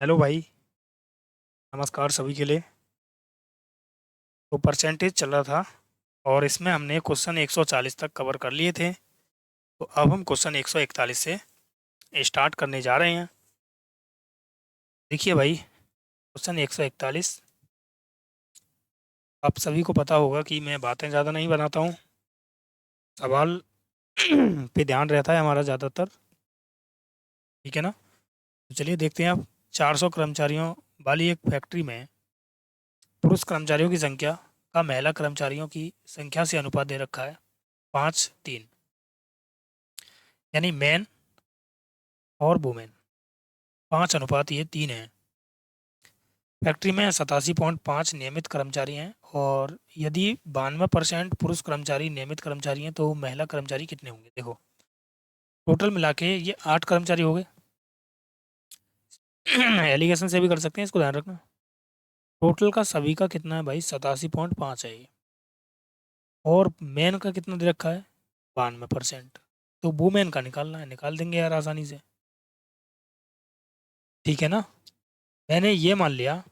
Hello भाई। नमस्कार सभी के लिए। तो परसेंटेज चल रहा था और इसमें हमने क्वेश्चन 140 तक कवर कर लिए थे। तो अब हम क्वेश्चन 141 से स्टार्ट करने जा रहे हैं। देखिए भाई, क्वेश्चन 141। आप सभी को पता होगा कि मैं बातें ज़्यादा नहीं बनाता हूँ, सवाल पे ध्यान रहता है हमारा ज़्यादातर। ठीक है ना? तो चलिए देखते हैं। अब 400 कर्मचारियों वाली एक फैक्ट्री में पुरुष कर्मचारियों की संख्या का महिला कर्मचारियों की संख्या से अनुपात दे रखा है 5:3, यानी मैन और वुमेन 5:3 है। फैक्ट्री में 87.5 नियमित कर्मचारी हैं, और यदि 92% पुरुष कर्मचारी नियमित कर्मचारी हैं तो महिला कर्मचारी कितने होंगे? देखो, टोटल मिला के ये 8 कर्मचारी हो गए। एलिगेशन से भी कर सकते हैं, इसको ध्यान रखना। टोटल का सभी का कितना है भाई? 87.5 है ये। और मैन का कितना दे रखा है? 92%। तो वुमेन का निकालना है, निकाल देंगे यार आसानी से। ठीक है ना? मैंने ये मान लिया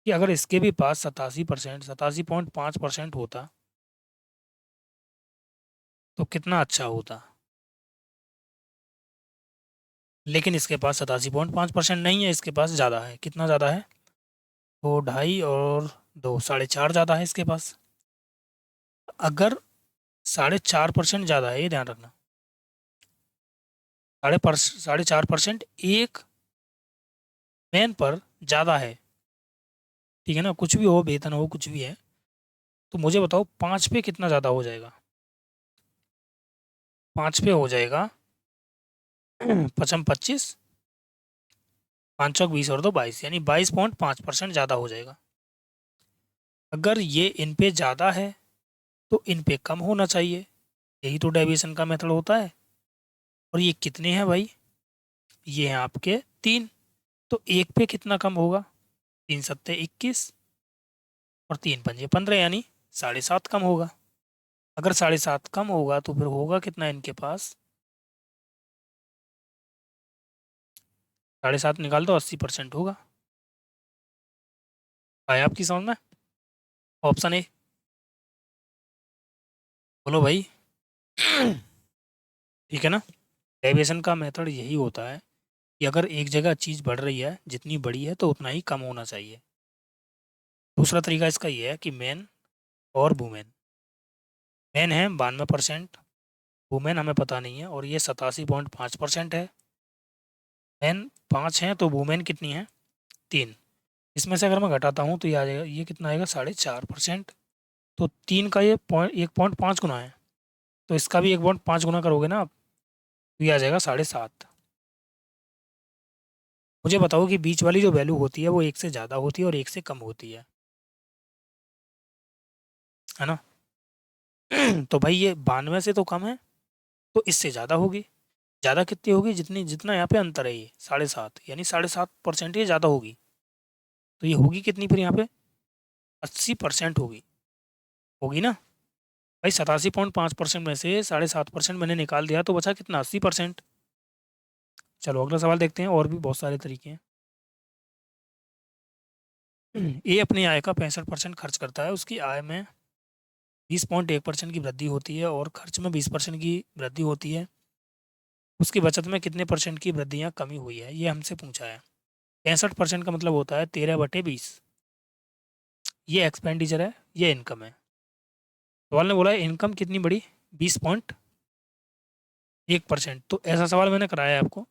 कि अगर इसके भी पास 87%, 87.5% होता तो कितना अच्छा होता। लेकिन इसके पास 87.5% नहीं है, इसके पास ज़्यादा है। कितना ज़्यादा है? तो 2.5 और 2, 4.5 ज़्यादा है इसके पास। अगर 4.5% ज़्यादा है, ये ध्यान रखना। 4.5% एक मैन पर ज़्यादा है। ठीक है ना? कुछ भी हो, वेतन हो, कुछ भी है। तो मुझे बताओ 5 पे कितना ज़्यादा हो जाएगा? 5 पे हो जाएगा 5 25, 5 चौक 20 और 2 22, यानी 22.5% ज़्यादा हो जाएगा। अगर ये इन पे ज़्यादा है तो इन पे कम होना चाहिए। यही तो डेविएशन का मेथड होता है। और ये कितने हैं भाई? ये हैं आपके 3। तो एक पे कितना कम होगा? 3 सत्ते 21 और 3 पंजे 15, यानी 7.5 कम होगा। अगर 7.5 कम होगा तो फिर होगा कितना इनके पास? 7.5 निकाल दो, 80% होगा। आया आपकी समझ में? Option A. बोलो भाई। ठीक है ना? डेविएशन का मेथड यही होता है कि अगर एक जगह चीज़ बढ़ रही है, जितनी बड़ी है तो उतना ही कम होना चाहिए। दूसरा तरीका इसका ये है कि मैन और वुमेन। मैन है 92%, वुमेन हमें पता नहीं है, और ये 87.5% है। मैन 5 हैं तो वुमेन कितनी है? 3। इसमें से अगर मैं घटाता हूँ तो ये आ जाएगा, ये कितना आएगा? 4.5%। तो 3 का ये 1.5 गुना है, तो इसका भी 1.5 गुना करोगे ना आप, तो ये आ जाएगा 7.5। मुझे बताओ कि बीच वाली जो वैल्यू होती है वो एक से ज़्यादा होती है और एक से कम होती है ना? तो भाई ये 92 से तो कम है, तो इससे ज़्यादा होगी। ज़्यादा कितनी होगी? जितनी जितना यहाँ पे अंतर है, ये 7.5, यानी 7.5% ये ज़्यादा होगी। तो ये होगी कितनी फिर यहाँ पे? 80% होगी। होगी ना भाई? 87.5% में से 7.5% मैंने निकाल दिया, तो बचा कितना? 80%। चलो अगला सवाल देखते हैं, और भी बहुत सारे तरीके हैं। ये अपनी आय का 65% खर्च करता है। उसकी आय में 20.1% की वृद्धि होती है और खर्च में 20% की वृद्धि होती है। उसकी बचत में कितने परसेंट की वृद्धि या कमी हुई है, ये हमसे पूछा है। 65% का मतलब होता है 13/20। ये एक्सपेंडिचर है, ये इनकम है। सवाल ने बोला है इनकम कितनी बढ़ी? 20.1%। तो ऐसा सवाल मैंने कराया है आपको।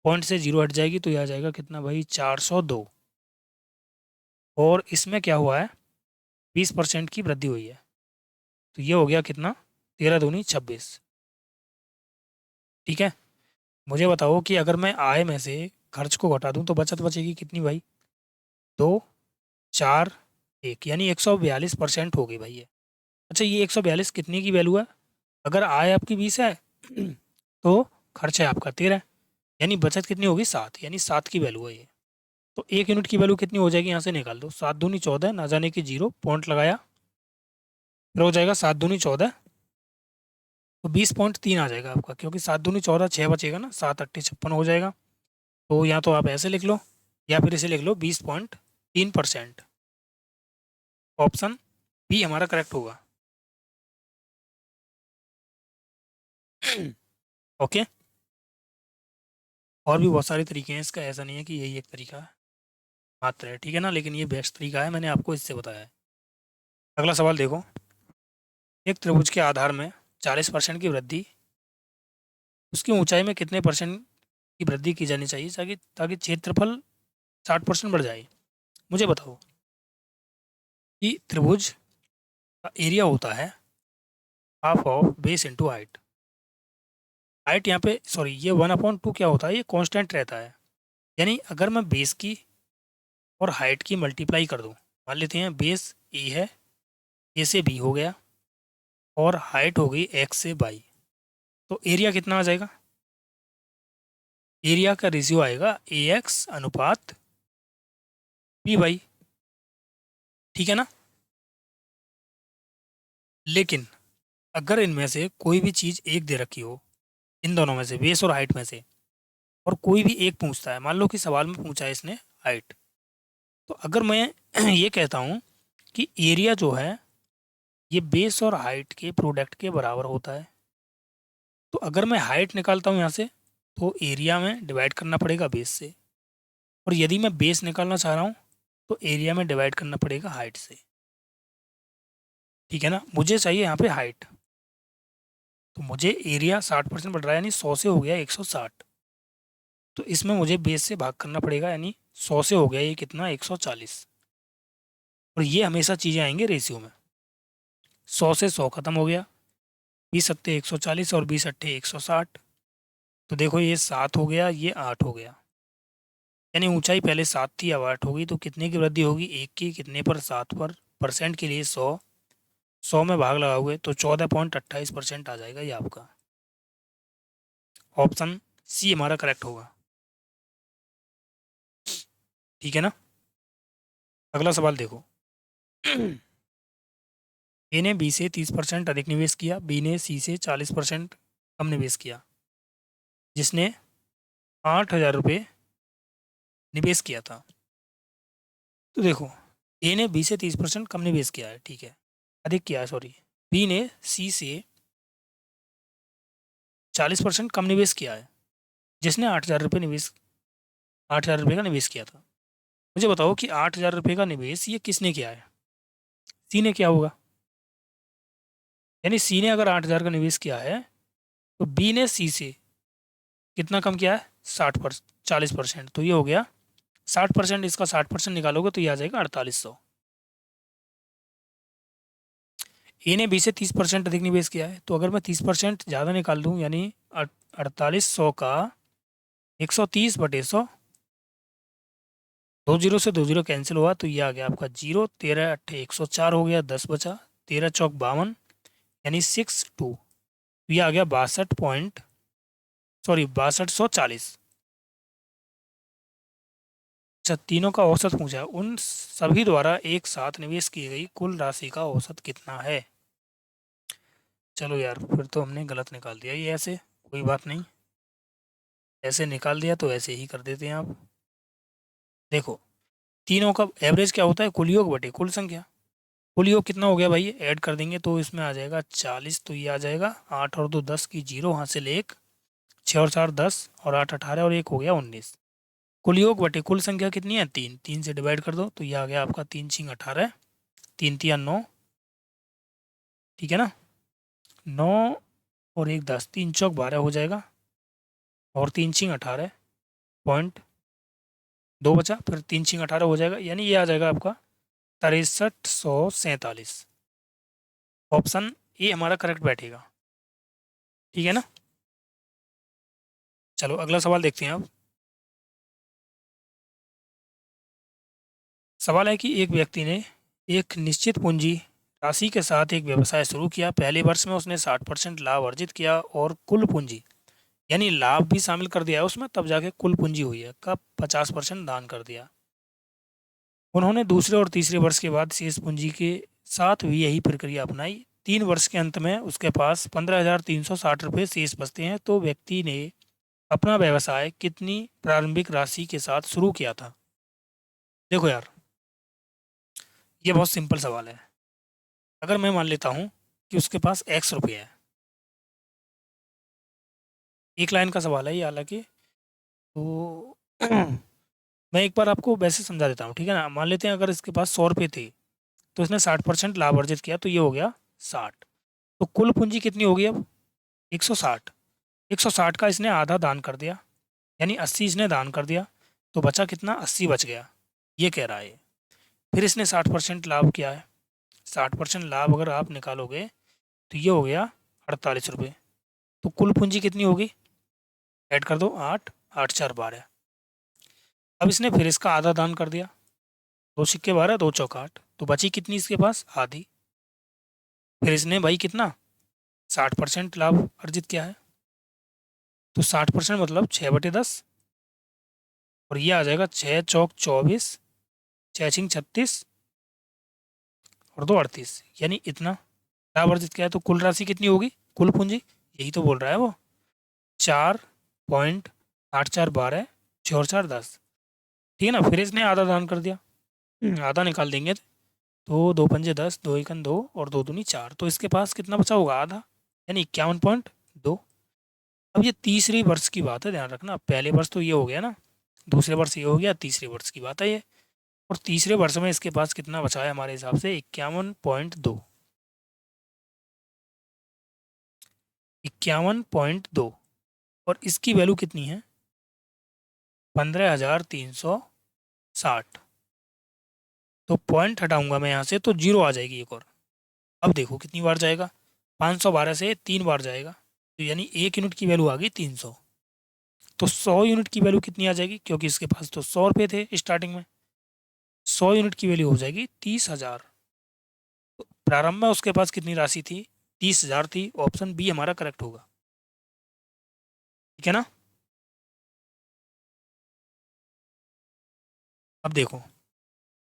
पॉइंट से जीरो हट जाएगी तो यह आ जाएगा कितना भाई? 402। और इसमें क्या हुआ है? 20% की वृद्धि हुई है। तो ये हो गया कितना? 13 दूनी 26। ठीक है? मुझे बताओ कि अगर मैं आय में से खर्च को घटा दूं तो बचत बचेगी कितनी भाई? 2, 4, 1, यानी 142% होगी भाई ये। अच्छा, ये 142 कितनी की वैल्यू है? अगर आय आपकी 20 है तो खर्च है आपका 13, यानी बचत कितनी होगी? 7, यानी 7 की वैल्यू है ये। तो 1 यूनिट की वैल्यू कितनी हो जाएगी? यहाँ से निकाल दो। 7 दूनी 14, ना जाने की जीरो, पॉइंट लगाया, फिर हो जाएगा 7 दूनी 14। तो 20.3 आ जाएगा आपका, क्योंकि 7 दूनी 14, 6 बचेगा ना, 7 8 56 हो जाएगा। तो या तो आप ऐसे लिख लो या फिर इसे लिख लो 20.3%। ऑप्शन बी हमारा करेक्ट होगा। ओके। और भी बहुत सारे तरीके हैं इसका, ऐसा नहीं है कि यही एक तरीका मात्र है, ठीक है ना, लेकिन ये बेस्ट तरीका है, मैंने आपको इससे बताया है। अगला सवाल देखो। एक त्रिभुज के आधार में 40% की वृद्धि, उसकी ऊंचाई में कितने परसेंट की वृद्धि की जानी चाहिए ताकि ताकि क्षेत्रफल 60% बढ़ जाए। मुझे बताओ कि त्रिभुज का एरिया होता है half of base into height. Height यहाँ पे सॉरी ये 1/2 क्या होता है, ये कांस्टेंट रहता है। यानी अगर मैं बेस की और हाइट की मल्टीप्लाई कर दूं, मान लेते हैं बेस ए है, ए से बी हो गया, और हाइट हो गई एक्स से बाई, तो एरिया कितना आ जाएगा। एरिया का रेशियो आएगा ए एक्स अनुपात बी बाई, ठीक है ना। लेकिन अगर इनमें से कोई भी चीज़ एक दे रखी हो, इन दोनों में से बेस और हाइट में से, और कोई भी एक पूछता है, मान लो कि सवाल में पूछा है इसने हाइट, तो अगर मैं ये कहता हूँ कि एरिया जो है ये बेस और हाइट के प्रोडक्ट के बराबर होता है, तो अगर मैं हाइट निकालता हूँ यहाँ से, तो एरिया में डिवाइड करना पड़ेगा बेस से, और यदि मैं बेस निकालना चाह रहा हूँ तो एरिया में डिवाइड करना पड़ेगा हाइट से, ठीक है ना। मुझे चाहिए यहाँ पे हाइट, तो मुझे एरिया 60% बढ़ रहा है, यानी 100 से हो गया 160, तो इसमें मुझे बेस से भाग करना पड़ेगा, यानी 100 से हो गया ये कितना 140, और ये हमेशा चीज़ें आएंगे रेशियो में। 100 से 100 खत्म हो गया, 20 सत्ते 140 और 20 अट्ठे 160, तो देखो ये 7 हो गया, ये 8 हो गया, यानी ऊंचाई पहले 7 थी अब 8 होगी, तो कितने की वृद्धि होगी, एक की, कितने पर 7 पर, परसेंट के लिए 100, 100 में भाग लगाओगे तो 14.28% आ जाएगा ये आपका। ऑप्शन सी हमारा करेक्ट होगा, ठीक है ना। अगला सवाल देखो। ए ने बी से 30% अधिक निवेश किया, बी ने सी से 40% कम निवेश किया, जिसने 8,000 रुपये निवेश किया था। तो देखो ए ने बी से 30% कम निवेश किया है, ठीक है, अधिक किया है सॉरी, बी ने सी से 40% कम निवेश किया है, जिसने 8,000 रुपये निवेश 8,000 रुपये का निवेश किया था। मुझे बताओ कि 8,000 रुपये का निवेश ये किसने किया है, सी ने किया होगा। यानी सी ने अगर 8,000 का निवेश किया है, तो बी ने सी से कितना कम किया है 40%, तो ये हो गया 60%, इसका 60% निकालोगे तो ये आ जाएगा 4,800। ए ने बी से 30% अधिक निवेश किया है, तो अगर मैं 30% ज़्यादा निकाल दूँ, यानी 4,800 का 130/100, 2 जीरो से 2 जीरो कैंसिल हुआ, तो ये आ गया आपका जीरो, 13 अट्ठे 104 हो गया, 10 बचा, 13 चौक 52, यानी 62, तो ये आ गया 62,140। अच्छा, तीनों का औसत पूछा है, उन सभी द्वारा एक साथ निवेश की गई कुल राशि का औसत कितना है। चलो यार, फिर तो हमने गलत निकाल दिया ये, ऐसे कोई बात नहीं, ऐसे निकाल दिया तो ऐसे ही कर देते हैं आप। देखो तीनों का एवरेज क्या होता है, कुल योग बटे कुल संख्या। कुल योग कितना हो गया भाई, ऐड कर देंगे तो इसमें आ जाएगा 40, तो ये आ जाएगा 8 और 2 10 की जीरो, हासिल 1, 6 और 4 10, और 8 18 और 1 हो गया 19। कुल योग बटे कुल संख्या कितनी है, 3, 3 से डिवाइड कर दो, तो ये आ गया आपका 3×6 = 18, 3×3 = 9, ठीक है ना, 9 और 1 10, 3 चौक 12 हो जाएगा, और 3×6 = 18.2 बचा, फिर 3×6 = 18 हो जाएगा, यानी ये आ जाएगा आपका 6347। ऑप्शन ए हमारा करेक्ट बैठेगा, ठीक है ना। चलो अगला सवाल देखते हैं अब। सवाल है कि एक व्यक्ति ने एक निश्चित पूंजी राशि के साथ एक व्यवसाय शुरू किया, पहले वर्ष में उसने 60% लाभ अर्जित किया, और कुल पूंजी यानी लाभ भी शामिल कर दिया है उसमें, तब जाके कुल पूंजी हुई है का 50% दान कर दिया। उन्होंने दूसरे और तीसरे वर्ष के बाद शेष पूंजी के साथ भी यही प्रक्रिया अपनाई। 3 वर्ष के अंत में उसके पास 15,360 रुपये शेष बचते हैं, तो व्यक्ति ने अपना व्यवसाय कितनी प्रारंभिक राशि के साथ शुरू किया था। देखो यार, ये बहुत सिंपल सवाल है। अगर मैं मान लेता हूँ कि उसके पास एक्स रुपये है, एक लाइन का सवाल है ये हालांकि, तो मैं एक बार आपको वैसे समझा देता हूँ, ठीक है ना। मान लेते हैं अगर इसके पास 100 रुपये थे, तो इसने 60% लाभ अर्जित किया, तो ये हो गया 60। तो कुल पूंजी कितनी होगी अब? 160। 160 का इसने आधा दान कर दिया, यानी 80 इसने दान कर दिया, तो बचा कितना? 80 बच गया, ये कह रहा है। फिर इसने 60% लाभ किया है, 60% लाभ अगर आप निकालोगे तो ये हो गया 48 रुपये। तो कुल पूंजी कितनी होगी? ऐड कर दो, 8, 8 4 12। अब इसने फिर इसका आधा दान कर दिया, 2 सिक्के 12, 2 चौक 8, तो बची कितनी इसके पास? आधी। फिर इसने भाई कितना? 60% लाभ अर्जित किया है, तो 60% मतलब 6/10, और ये आ जाएगा 6 चौक 24, 6 6 36 और 2 38, यानी इतना लाभ अर्जित किया है। तो कुल राशि कितनी होगी? कुल पूंजी, यही तो बोल रहा है वो, 4.8412, 6 और 4 10। ठीक है ना। फिर इसने आधा दान कर दिया, आधा निकाल देंगे तो 2 पंजे 10, 2 एकम 2 और 2 दूनी 4, तो इसके पास कितना बचा होगा? आधा, यानी 51.2। अब ये तीसरी वर्ष की बात है, ध्यान रखना। पहले वर्ष तो ये हो गया ना, दूसरे वर्ष ये हो गया, तीसरे वर्ष की बात है ये। और तीसरे वर्ष में इसके पास कितना बचा है हमारे हिसाब से? 51.2। 51.2, और इसकी वैल्यू कितनी है? 15,360। तो पॉइंट हटाऊंगा मैं यहाँ से तो जीरो आ जाएगी एक और। अब देखो कितनी बार जाएगा, 512 से 3 बार जाएगा, तो यानी 1 यूनिट की वैल्यू आ गई 300। तो 100 यूनिट की वैल्यू कितनी आ जाएगी? क्योंकि इसके पास तो 100 रुपये थे स्टार्टिंग में, 100 यूनिट की वैल्यू हो जाएगी 30,000। तो प्रारंभ में उसके पास कितनी राशि थी? 30,000 थी। ऑप्शन बी हमारा करेक्ट होगा, ठीक है ना। अब देखो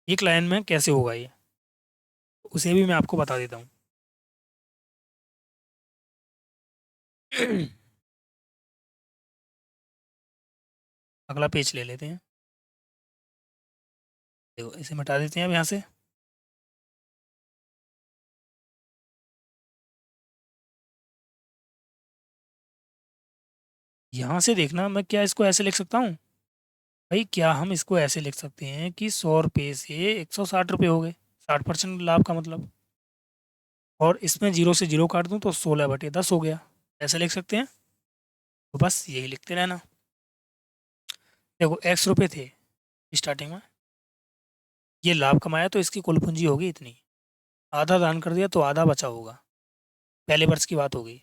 एक लाइन में कैसे होगा ये, उसे भी मैं आपको बता देता हूँ। अगला पेज ले लेते हैं, देखो इसे मिटा देते हैं अब यहाँ से। यहाँ से देखना, मैं क्या इसको ऐसे लिख सकता हूँ भाई? क्या हम इसको ऐसे लिख सकते हैं कि 100 रुपये से 160 रुपये हो गए, 60% लाभ का मतलब, और इसमें जीरो से जीरो काट दूं तो 16/10 हो गया, ऐसे लिख सकते हैं। तो बस यही लिखते रहना। देखो x रुपये थे स्टार्टिंग में, ये लाभ कमाया तो इसकी कुल पूंजी होगी इतनी, आधा दान कर दिया तो आधा बचा होगा, पहले वर्ष की बात हो गई।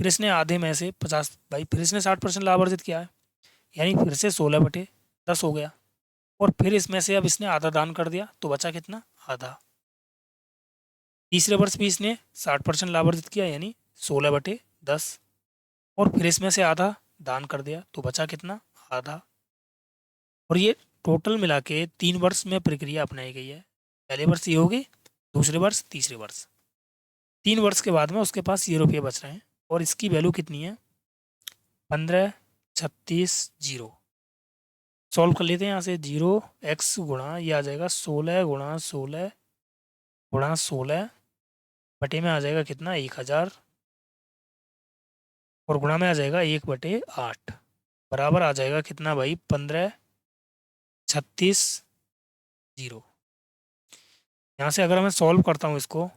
फिर इसने आधे में से 50 भाई, फिर इसने 60% लाभ अर्जित किया है, यानी फिर से 16/10 हो गया। और फिर इसमें से अब इसने आधा दान कर दिया तो बचा कितना? आधा। तीसरे वर्ष भी इसने 60% लाभ अर्जित किया, यानी 16/10, और फिर इसमें से आधा दान कर दिया तो बचा कितना? आधा। और ये टोटल मिला के 3 वर्ष में प्रक्रिया अपनाई गई है। पहले वर्ष ये होगी, दूसरे वर्ष, तीसरे वर्ष, 3 वर्ष के बाद में उसके पास ये रुपये बच रहे हैं, और इसकी वैल्यू कितनी है? 1536 0। सॉल्व कर लेते हैं यहाँ से। 0x गुणा ये आ जाएगा 16 × 16 × 16 बटे में आ जाएगा कितना? 1,000, और गुणा में आ जाएगा 1/8, बराबर आ जाएगा कितना भाई? 1536 0। यहाँ से अगर मैं सॉल्व करता हूँ इसको,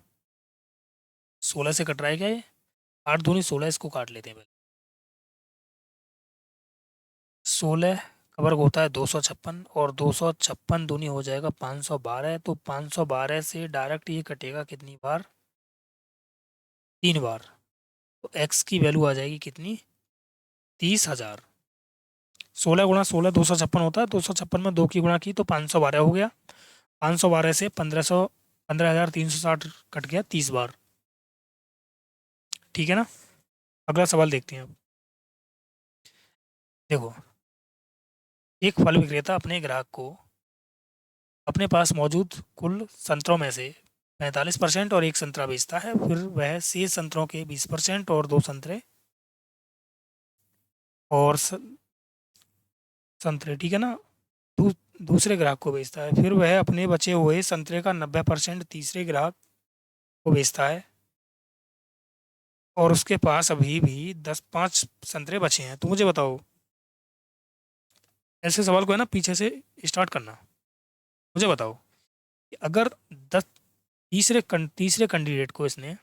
16 से कट रहा है क्या ये? 8 दूनी 16, इसको काट लेते हैं पहले। 16 का वर्ग होता है 256, और 256 दूनी हो जाएगा 512, तो 512 से डायरेक्ट ये कटेगा कितनी बार? 3 बार। तो x की वैल्यू आ जाएगी कितनी? 30,000। 16 × 16 256 होता है, 256 में 2 की गुणा की तो 512 हो गया, 512 से 15,360 कट गया 30 बार, ठीक है ना। अगला सवाल देखते हैं अब। देखो एक फल विक्रेता अपने ग्राहक को अपने पास मौजूद कुल संतरों में से 45% और एक संतरा बेचता है। फिर वह शेष संतरों के 20% और 2 संतरे और संतरे, ठीक है ना, दूसरे ग्राहक को बेचता है, फिर वह अपने बचे हुए संतरे का 90% तीसरे ग्राहक को बेचता है और उसके पास अभी भी 5 संतरे बचे हैं। तो मुझे बताओ, ऐसे सवाल को है ना पीछे से स्टार्ट करना। मुझे बताओ कि अगर 10 तीसरे कैंडिडेट को इसने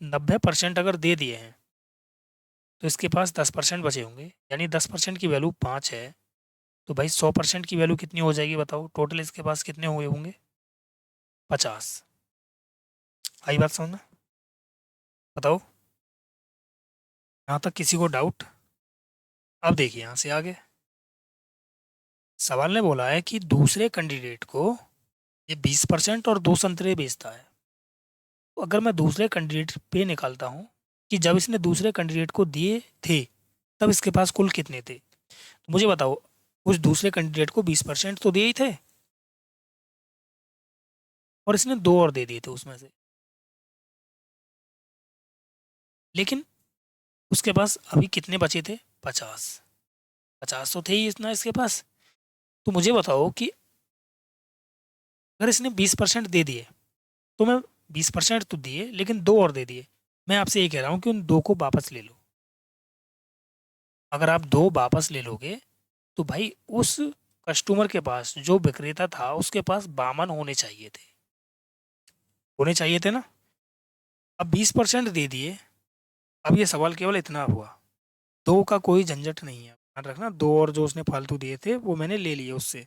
90% अगर दे दिए हैं तो इसके पास 10% बचे होंगे, यानी 10% की वैल्यू 5 है। तो भाई 100% की वैल्यू कितनी हो जाएगी बताओ, टोटल इसके पास कितने हुए होंगे? 50। आई बात समझ में? बताओ, यहाँ तक किसी को डाउट? अब देखिए यहाँ से आगे सवाल ने बोला है कि दूसरे कैंडिडेट को ये 20% और 2 संतरे बेचता है। तो अगर मैं दूसरे कैंडिडेट पे निकालता हूँ कि जब इसने दूसरे कैंडिडेट को दिए थे तब इसके पास कुल कितने थे, तो मुझे बताओ उस दूसरे कैंडिडेट को 20% तो दिए ही थे और इसने 2 और दे दिए थे उसमें से, लेकिन उसके पास अभी कितने बचे थे? 50। 50 तो थे ही इतना इसके पास। तो मुझे बताओ कि अगर इसने 20% दे दिए तो मैं 20% तो दिए लेकिन 2 और दे दिए, मैं आपसे ये कह रहा हूँ कि उन 2 को वापस ले लो। अगर आप 2 वापस ले लोगे तो भाई उस कस्टमर के पास, जो विक्रेता था, उसके पास 52 होने चाहिए थे ना। अब 20% दे दिए, अब ये सवाल केवल इतना हुआ, 2 का कोई झंझट नहीं है, ध्यान रखना। 2 और जो उसने फालतू दिए थे वो मैंने ले लिए उससे।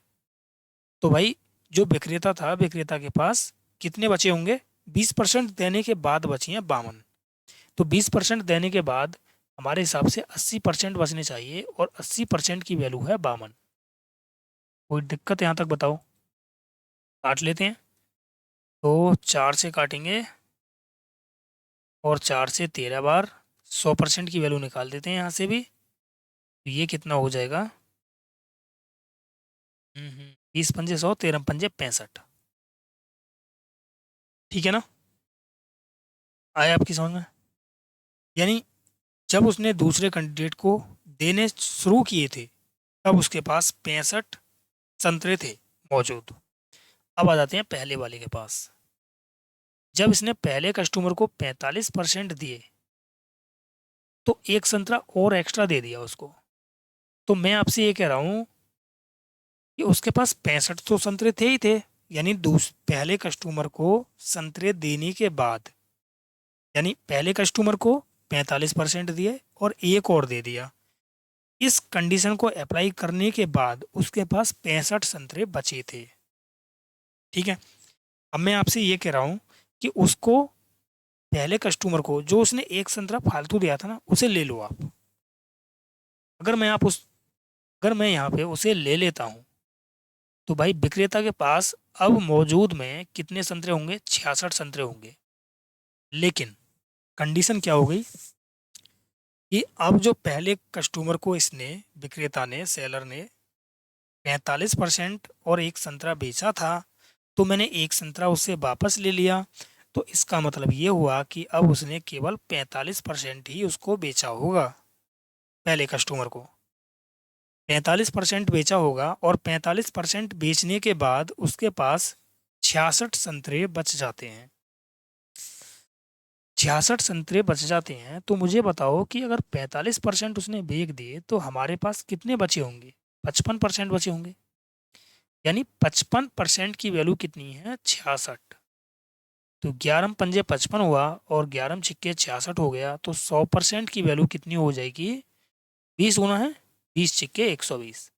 तो भाई जो विक्रेता था, विक्रेता के पास कितने बचे होंगे? 20% देने के बाद बची हैं 52। तो 20% देने के बाद हमारे हिसाब से 80% बचने चाहिए और 80% की वैल्यू है 52। कोई दिक्कत यहाँ तक बताओ? काट लेते हैं। तो 4 से काटेंगे और 4 से 13 बार 100% की वैल्यू निकाल देते हैं यहाँ से भी। तो ये कितना हो जाएगा? 20 पंजे 100, 13 पंजे 65। ठीक है ना? आया आपकी समझ में? यानी जब उसने दूसरे कैंडिडेट को देने शुरू किए थे तब उसके पास 65 संतरे थे मौजूद। अब आ जाते हैं पहले वाले के पास। जब इसने पहले कस्टमर को 45% दिए तो एक संतरा और एक्स्ट्रा दे दिया उसको। तो मैं आपसे ये कह रहा हूँ कि उसके पास 65 तो संतरे थे ही थे, यानी पहले कस्टमर को संतरे देने के बाद, यानी पहले कस्टमर को 45% दिए और एक और दे दिया। इस कंडीशन को अप्लाई करने के बाद उसके पास 65 संतरे बचे थे। ठीक है। अब मैं आपसे ये कह रहा हूँ कि उसको, पहले कस्टमर को, जो उसने एक संतरा फालतू दिया था ना, उसे ले लो आप। अगर मैं आप उस अगर मैं यहाँ पे उसे ले लेता हूँ तो भाई विक्रेता के पास अब मौजूद में कितने संतरे होंगे? 66 संतरे होंगे। लेकिन कंडीशन क्या हो गई कि अब जो पहले कस्टमर को इसने, विक्रेता ने, सेलर ने 45% और एक संतरा बेचा था, तो मैंने एक संतरा उससे वापस ले लिया। तो इसका मतलब ये हुआ कि अब उसने केवल 45% ही उसको बेचा होगा। पहले कस्टमर को 45% बेचा होगा और 45% बेचने के बाद उसके पास 66 संतरे बच जाते हैं। 66 संतरे बच जाते हैं, तो मुझे बताओ कि अगर 45% उसने बेच दिए तो हमारे पास कितने बचे होंगे? 55% बचे होंगे। यानी 55% की वैल्यू कितनी है? 66। तो 11 पंजे 55 हुआ और 11 छिक्के 66 हो गया, तो 100% की वैल्यू कितनी हो जाएगी? 20 गुना है 20 छिक्के 120।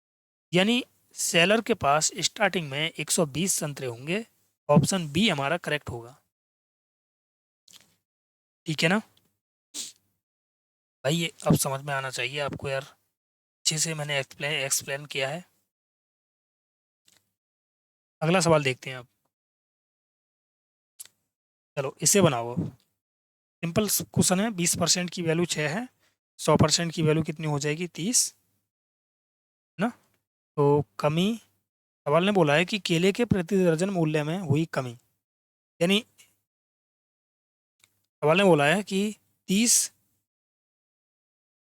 यानी सेलर के पास स्टार्टिंग में 120 संतरे होंगे। ऑप्शन बी हमारा करेक्ट होगा। ठीक है ना भाई? ये अब समझ में आना चाहिए आपको यार, अच्छे से मैंने एक्सप्लेन किया है। अगला सवाल देखते हैं आप। चलो इसे बनाओ। सिंपल क्वेश्चन है। 20% की वैल्यू 6 है, 100% की वैल्यू कितनी हो जाएगी? 30 ना। तो कमी, सवाल ने बोला है कि केले के प्रति दर्जन मूल्य में हुई कमी, यानी सवाल ने बोला है कि 30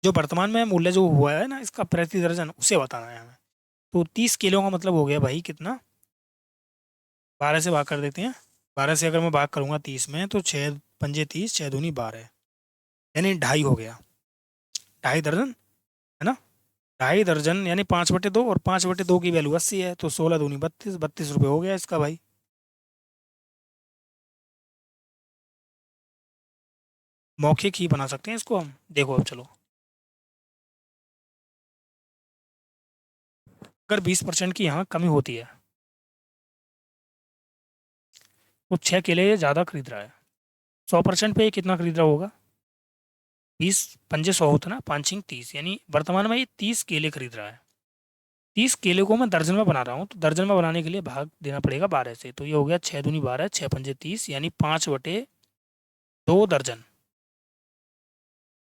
जो वर्तमान में मूल्य जो हुआ है ना इसका प्रति दर्जन, उसे बताना है हमें। तो 30 किलो का मतलब हो गया भाई कितना, 12 से भाग कर देते हैं। 12 से अगर मैं भाग करूँगा 30 में तो 6 पंजे 30, 6 दूनी 12, यानी 2.5 हो गया, 2.5 दर्जन, है ना। 2.5 दर्जन यानी 5/2, और 5/2 की वैल्यू 80 है, तो 16 दूनी 32, 32 रुपये हो गया इसका भाई। मौखिक ही बना सकते हैं इसको हम, देखो अब चलो। अगर 20% की यहाँ कमी होती है तो 6 केले ये ज़्यादा खरीद रहा है। 100% पे ये कितना खरीद रहा होगा, 20 पंजे 100 होता ना, 5 6 30, यानी वर्तमान में ये 30 केले खरीद रहा है। 30 केले को मैं दर्जन में बना रहा हूँ, तो दर्जन में बनाने के लिए भाग देना पड़ेगा 12 से, तो ये हो गया 6 दूनी 12, 6 पंजे 30, यानी 5/2 दर्जन।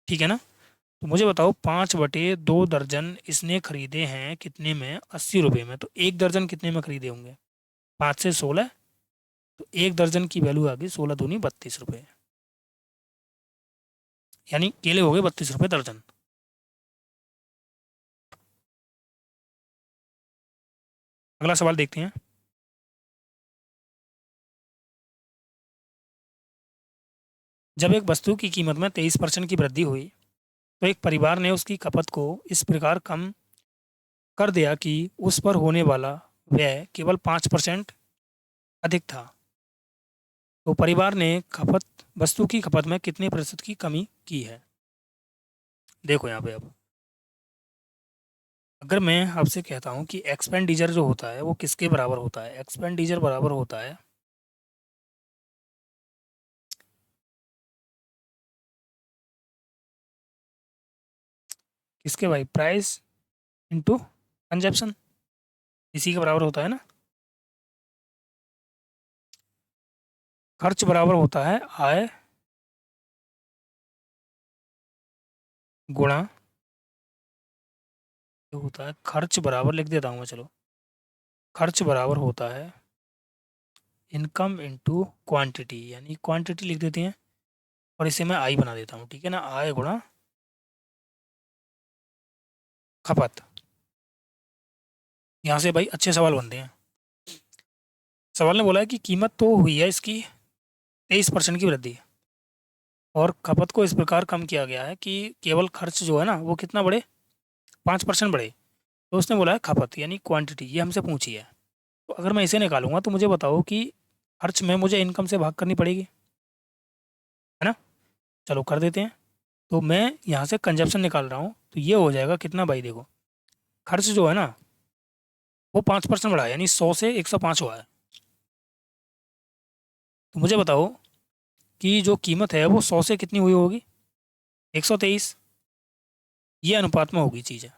ठीक है ना। तो मुझे बताओ 5/2 दर्जन इसने खरीदे हैं कितने में, 80 रुपये में, तो 1 दर्जन कितने में खरीदे होंगे, 5 से 16, तो 1 दर्जन की वैल्यू आ गई 16 दूनी 32 रुपये, यानी केले हो गए 32 रुपये दर्जन। अगला सवाल देखते हैं। जब एक वस्तु की कीमत में 23% की वृद्धि हुई तो एक परिवार ने उसकी खपत को इस प्रकार कम कर दिया कि उस पर होने वाला व्यय केवल 5% अधिक था। तो परिवार ने खपत वस्तु की खपत में कितने प्रतिशत की कमी की है। देखो यहाँ पे अब अगर मैं आपसे कहता हूँ कि एक्सपेंडिचर जो होता है वो किसके बराबर होता है, एक्सपेंडिचर बराबर होता है किसके भाई, प्राइस इंटू कंजप्शन, इसी के बराबर होता है ना। खर्च बराबर होता है आय गुणा, जो होता है खर्च बराबर, लिख देता हूँ मैं चलो, खर्च बराबर होता है इनकम इंटू क्वांटिटी, यानी क्वांटिटी लिख देते हैं और इसे मैं आई बना देता हूँ, ठीक है ना, आय गुणा खपत। यहाँ से भाई अच्छे सवाल बनते हैं। सवाल ने बोला है कि कीमत तो हुई है इसकी 23% की वृद्धि, और खपत को इस प्रकार कम किया गया है कि केवल खर्च जो है ना वो कितना बढ़े, 5% बढ़े। तो उसने बोला है खपत यानी क्वांटिटी, ये हमसे पूछी है। तो अगर मैं इसे निकालूंगा तो मुझे बताओ कि खर्च में मुझे इनकम से भाग करनी पड़ेगी, है ना। चलो कर देते हैं। तो मैं यहाँ से कंजप्शन निकाल रहा हूँ, तो ये हो जाएगा कितना भाई, देखो खर्च जो है ना वो 5% बढ़ा है, यानी 100 से 105 हुआ है। तो मुझे बताओ कि जो कीमत है वो 100 से कितनी हुई होगी, 123, ये अनुपात में होगी चीज़ है।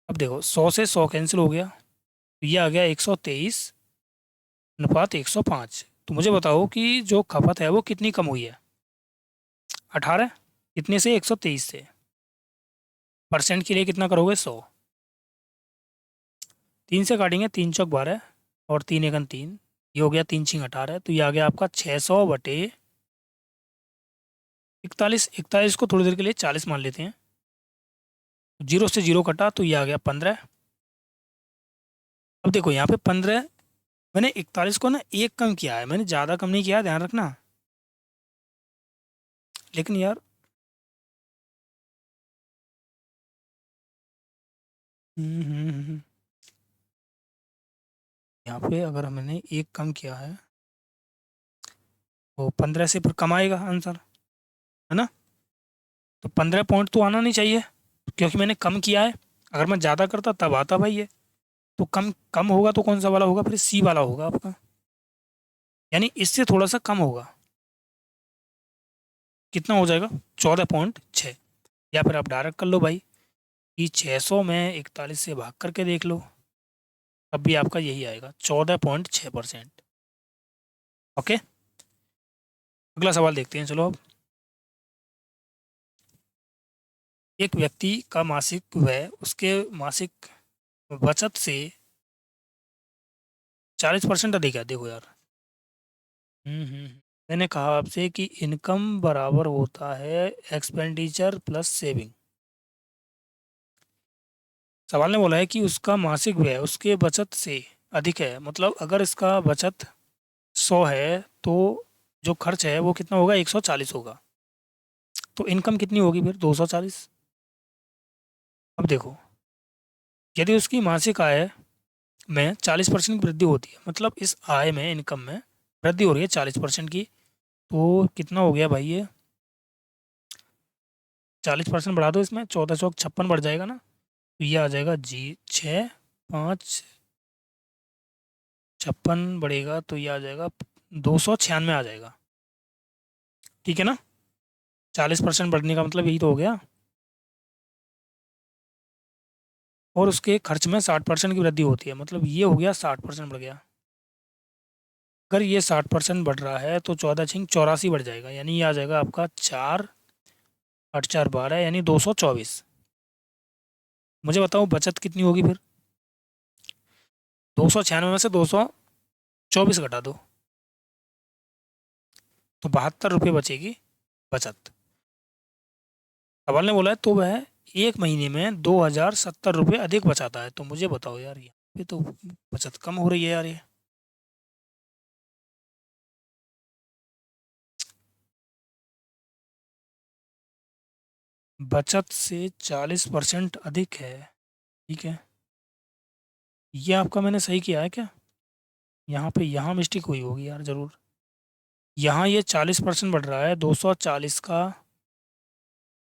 अब देखो 100 से 100 कैंसिल हो गया, तो ये आ गया 123/105। तो मुझे बताओ कि जो खपत है वो कितनी कम हुई है, 18, कितने से, 123 से, परसेंट के लिए कितना करोगे, 100, 3 से काटेंगे, 3 चौक 12 और 3 एकम 3, ये हो गया 3 6 18, तो ये आ गया आपका 600/41, 41 को थोड़ी देर के लिए 40 मान लेते हैं, जीरो से जीरो कटा तो ये आ गया 15। अब देखो यहाँ पे 15, मैंने 41 को ना एक कम किया है, मैंने ज़्यादा कम नहीं किया है, ध्यान रखना। लेकिन यार यहाँ पे अगर मैंने एक कम किया है तो 15 से फिर कम आएगा आंसर, है ना। तो 15 पॉइंट तो आना नहीं चाहिए क्योंकि मैंने कम किया है, अगर मैं ज़्यादा करता तब आता भाई ये। तो कम कम होगा तो कौन सा वाला होगा, फिर सी वाला होगा आपका, यानी इससे थोड़ा सा कम होगा, कितना हो जाएगा, 14.6। या फिर आप डायरेक्ट कर लो भाई कि 600 में 41 से भाग करके देख लो, तब भी आपका यही आएगा 14.6%। ओके, अगला सवाल देखते हैं चलो अब। एक व्यक्ति का मासिक व्यय उसके मासिक बचत से 40% अधिक है, देखो यार। मैंने कहा आपसे कि इनकम बराबर होता है एक्सपेंडिचर प्लस सेविंग। सवाल ने बोला है कि उसका मासिक व्यय उसके बचत से अधिक है, मतलब अगर इसका बचत 100 है तो जो खर्च है वो कितना होगा, 140 होगा। तो इनकम कितनी होगी फिर, 240। अब देखो, यदि उसकी मासिक आय में 40% की वृद्धि होती है, मतलब इस आय में, इनकम में वृद्धि हो रही है 40% की, तो कितना हो गया भाई ये, 40% बढ़ा दो इसमें, 14×4 = 56 बढ़ जाएगा ना। तो ये आ जाएगा जी 6×5 = 56 बढ़ेगा, तो ये आ जाएगा 296 आ जाएगा। ठीक है ना, 40% बढ़ने का मतलब यही तो हो गया। और उसके खर्च में 60% की वृद्धि होती है, मतलब ये हो गया 60% बढ़ गया। अगर ये 60% बढ़ रहा है तो 14×6 = 84 बढ़ जाएगा, यानी ये आ जाएगा आपका 4×8 = 12, यानी 224। मुझे बताओ बचत कितनी होगी फिर, 296 में से 224 घटा दो, तो 72 रुपये बचेगी बचत। सवाल ने बोला है तो वह एक महीने में 2070 रुपये अधिक बचाता है। तो मुझे बताओ यार, ये तो बचत कम हो रही है यार ये। बचत से 40% अधिक है, ठीक है। ये आपका मैंने सही किया है क्या, यहाँ पे यहाँ मिस्टेक हुई होगी यार ज़रूर। यहाँ ये 40% बढ़ रहा है, 240 का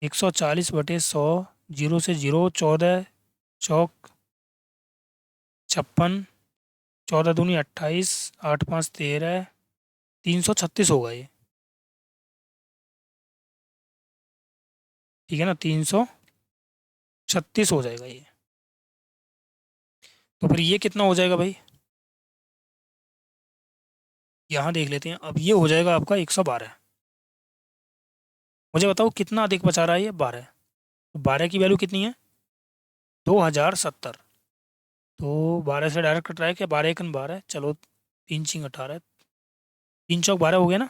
140/100, जीरो से जीरो, 14×4 = 56, 14×2 = 28, 8×5 = 13, 336 होगा ये। ठीक है ना, 336 हो जाएगा ये। तो फिर ये कितना हो जाएगा भाई, यहाँ देख लेते हैं। अब ये हो जाएगा आपका 112। मुझे बताओ कितना अधिक बचा रहा है ये, 12। तो 12 की वैल्यू कितनी है, 2070। तो 12 से डायरेक्ट कट रहा है क्या, 12×1 = 12, चलो 3×6 = 18, 3×4 = 12 हो गया ना,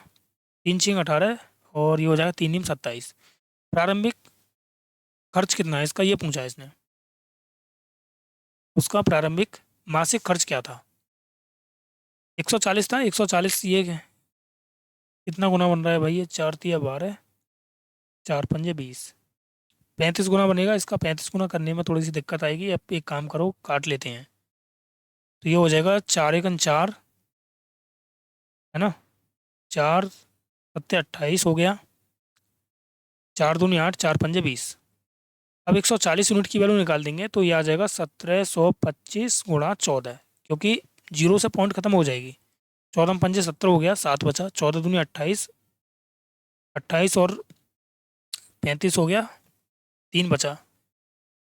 3×6 = 18, और ये हो जाएगा 3×3 = 27। प्रारंभिक खर्च कितना है इसका, ये पूछा है इसने। उसका प्रारंभिक मासिक खर्च क्या था, 140 था। 140 ये कितना गुना बन रहा है भाई, ये 4×3 = 12, 4×5 = 20, 35 गुना बनेगा इसका। 35 गुना करने में थोड़ी सी दिक्कत आएगी, अब एक काम करो, काट लेते हैं। तो ये हो जाएगा 4×1 = 4, है ना, 4×7 = 28 हो गया, 4×2 = 8, 4×5 = 20। अब 140 यूनिट की वैल्यू निकाल देंगे, तो ये आ जाएगा 1725 × 14, क्योंकि जीरो से पॉइंट खत्म हो जाएगी। 14×5 = 17 हो गया, 7 बचा, 14×2 = 28, 28 और 35 हो गया, 3 बचा,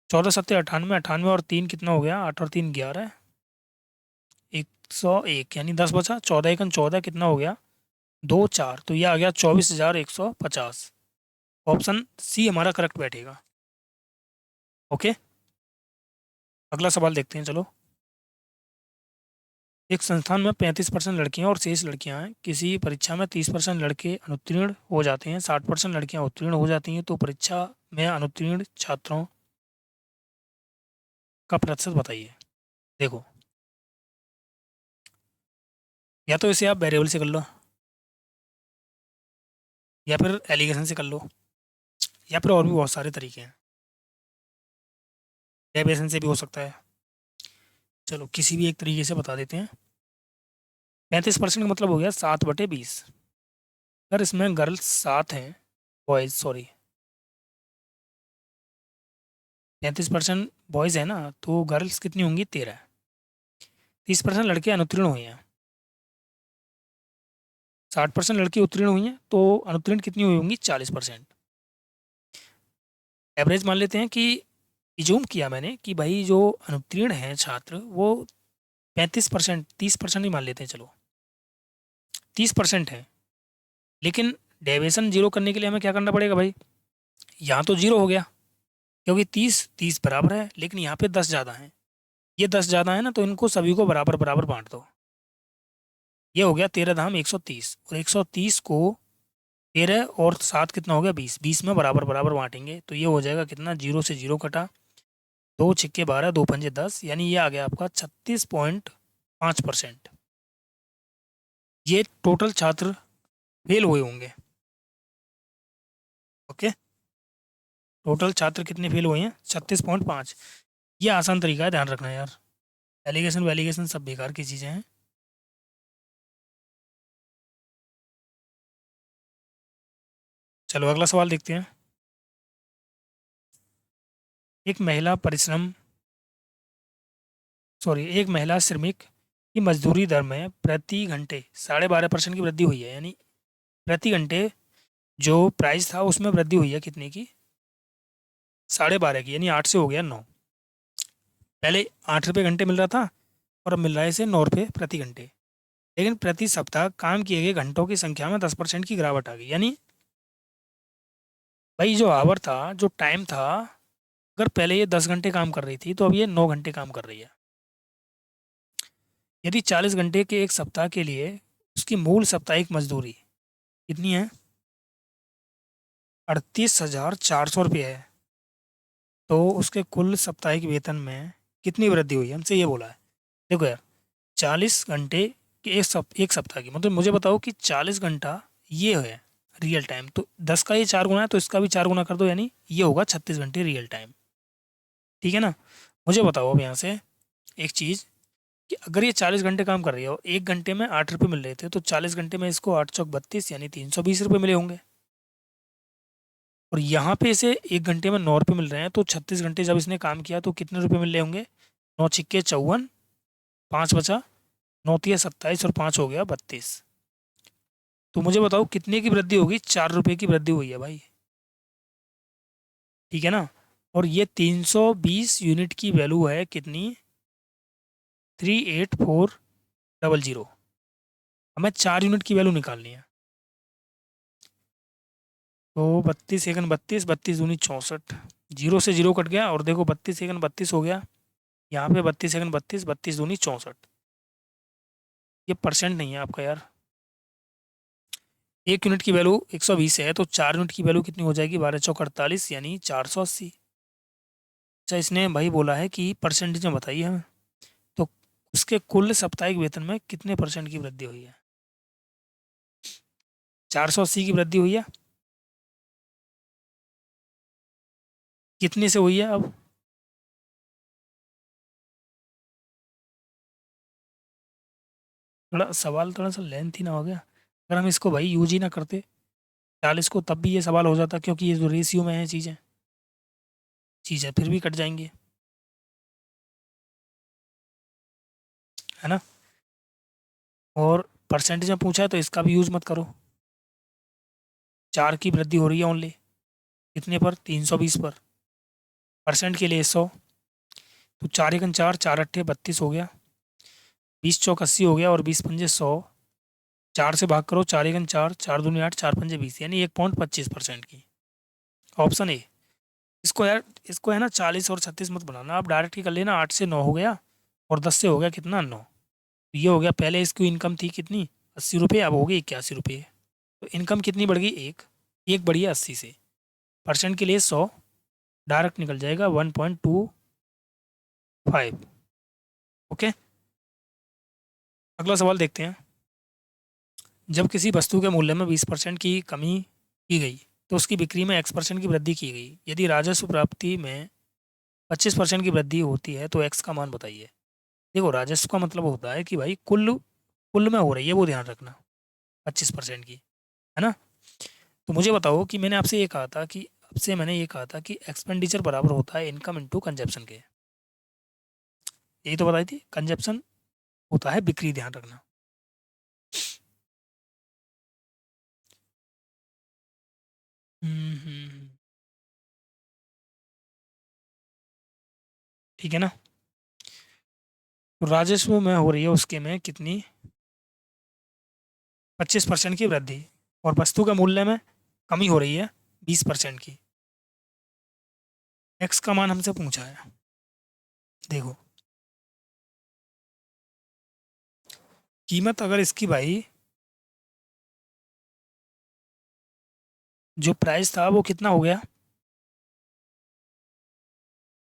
14×7 = 98, 98 और 3 कितना हो गया, 8 और 3 = 11, 101, यानी 10 बचा। 14×1 = 14 कितना हो गया, 2×4, तो ये आ गया 24,150। ऑप्शन सी हमारा करेक्ट बैठेगा। ओके, अगला सवाल देखते हैं चलो। एक संस्थान में 35% लड़कियां और शेष लड़कियां हैं। किसी परीक्षा में 30% लड़के अनुत्तीर्ण हो जाते हैं, 60% लड़कियां उत्तीर्ण हो जाती हैं। तो परीक्षा में अनुत्तीर्ण छात्रों का प्रतिशत बताइए। देखो, या तो इसे आप वेरिएबल से कर लो, या फिर एलिगेशन से कर लो, या फिर और भी बहुत सारे तरीके हैं, डेविएशन से भी हो सकता है। चलो किसी भी एक तरीके से बता देते हैं। 35% का मतलब हो गया 7/20। अगर इसमें गर्ल्स 7 हैं, बॉयज़ सॉरी, 35% बॉयज़ है ना, तो गर्ल्स कितनी होंगी, 13। 30% लड़के अनुत्तीर्ण हुए हैं, 60% लड़की उत्तीर्ण हुई हैं, तो अनुत्तीर्ण कितनी हुई होंगी, 40%। एवरेज मान लेते हैं कि, इजूम किया मैंने कि भाई जो अनुत्तीर्ण हैं छात्र वो 35%, 30% ही मान लेते हैं, चलो 30% है। लेकिन डेविएशन जीरो करने के लिए हमें क्या करना पड़ेगा भाई, यहाँ तो जीरो हो गया, क्योंकि 30 बराबर है, लेकिन यहाँ पे 10 ज़्यादा हैं। ये 10 ज़्यादा है ना, तो इनको सभी को बराबर बराबर बांट दो। ये हो गया 13×130, और 130 को 13 और 7 कितना हो गया, 20, 20 में बराबर बराबर बांटेंगे, तो ये हो जाएगा कितना, जीरो से जीरो कटा, दो छिक्के 12, दो पंजे 10, यानी ये आ गया आपका 36.5%। ये टोटल छात्र फेल हुए होंगे। ओके, टोटल छात्र कितने फेल हुए हैं? 36.5। ये आसान तरीका है, ध्यान रखना यार। एलिगेशन वैलिगेशन सब बेकार की चीज़ें हैं। चलो अगला सवाल देखते हैं। एक महिला परिश्रम एक महिला श्रमिक की मजदूरी दर में प्रति घंटे 12.5% की वृद्धि हुई है, यानी प्रति घंटे जो प्राइस था उसमें वृद्धि हुई है कितने की? 12.5 की, यानी 8 से हो गया 9। पहले 8 रुपये घंटे मिल रहा था और अब मिल रहा है इसे 9 रुपये प्रति घंटे। लेकिन प्रति सप्ताह काम किए गए घंटों की संख्या में 10% की गिरावट आ गई। यानी भाई जो आवर था, जो टाइम था, अगर पहले ये 10 घंटे काम कर रही थी तो अब ये 9 घंटे काम कर रही है। यदि 40 घंटे के एक सप्ताह के लिए उसकी मूल साप्ताहिक मजदूरी कितनी है? 38,400 रुपये है, तो उसके कुल साप्ताहिक वेतन में कितनी वृद्धि हुई? हमसे ये बोला है। देखो यार, 40 घंटे के एक सप्ताह की, मतलब मुझे बताओ कि 40 घंटा ये है रियल टाइम, तो 10 का ये 4 गुना है तो इसका भी 4 गुना कर दो, यानी ये होगा 36 घंटे रियल टाइम। ठीक है ना? मुझे बताओ अब यहाँ से एक चीज़, कि अगर ये 40 घंटे काम कर रही है और 1 घंटे में 8 रुपये मिल रहे थे, तो 40 घंटे में इसको 8 चौक 32, यानी 320 रुपये मिले होंगे। और यहाँ पे इसे 1 घंटे में 9 रुपये मिल रहे हैं, तो 36 घंटे जब इसने काम किया तो कितने रुपये मिल रहे होंगे? 9 छिक्के 54, 5 बचा, 9 तिया 27 और 5 हो गया 32। तो मुझे बताओ कितने की वृद्धि होगी? 4 रुपये की वृद्धि हुई है भाई। ठीक है ना? और ये 320 यूनिट की वैल्यू है कितनी? 38400। हमें 4 यूनिट की वैल्यू निकालनी है। तो 32 एकन 32, 32 दूनी 64, जीरो से जीरो कट गया, और देखो 32 एकन 32 हो गया। यहाँ पे 32 एकन 32, 32 दूनी 64। ये परसेंट नहीं है आपका यार। 1 यूनिट की वैल्यू 120 है, तो 4 यूनिट की वैल्यू कितनी हो जाएगी? 12 चौक 48, यानी 480। अच्छा, इसने भाई बोला है कि परसेंटेज में बताइए हमें, तो उसके कुल साप्ताहिक वेतन में कितने परसेंट की वृद्धि हुई है? 480 की वृद्धि हुई है। कितने से हुई है अब? थोड़ा सवाल थोड़ा सा लेंथ ही ना हो गया? अगर हम इसको भाई यूज ही ना करते 40 को, तब भी ये सवाल हो जाता, क्योंकि ये जो रेशियो में है चीज़ें फिर भी कट जाएंगी, है ना? और परसेंटेज में पूछा है तो इसका भी यूज मत करो। 4 की वृद्धि हो रही है ओनली, कितने पर? 320 पर। परसेंट के लिए 100, तो 4 एकन 4, 4 अट्ठे 32 हो गया, 20 चौक 80 हो गया, और 20 पंजे 100। 4 से भाग करो, 4 एकन 4, 4 दूनी 8, 4 पंजे 20, यानी 1.25% की। Option A. इसको यार, इसको है ना 40 और 36 मत बनाना, आप डायरेक्ट ही कर लेना। 8 से 9 हो गया, और 10 से हो गया कितना? 9। तो ये हो गया, पहले इसकी इनकम थी कितनी? 80 रुपये, अब हो गई 81 रुपये। तो इनकम कितनी बढ़ गई? एक। एक बढ़ी है 80 से। परसेंट के लिए 100, डायरेक्ट निकल जाएगा 1.25। ओके, अगला सवाल देखते हैं। जब किसी वस्तु के मूल्य में 20% की कमी की गई, तो उसकी बिक्री में X% की वृद्धि की गई। यदि राजस्व प्राप्ति में 25% की वृद्धि होती है तो X का मान बताइए। देखो, राजस्व का मतलब होता है कि भाई कुल कुल में हो रही है, वो ध्यान रखना, 25% की, है ना? तो मुझे बताओ कि मैंने आपसे ये कहा था कि आपसे मैंने ये कहा था कि एक्सपेंडिचर बराबर होता है इनकम इंटू कंजप्शन के। यही तो बताई थी, कंजप्शन होता है बिक्री, ध्यान रखना। ठीक है ना? तो राजस्व में हो रही है उसके में कितनी? 25% की वृद्धि, और वस्तु के मूल्य में कमी हो रही है 20% की। एक्स का मान हमसे पूछा है। देखो, कीमत अगर इसकी भाई, जो प्राइस था वो कितना हो गया?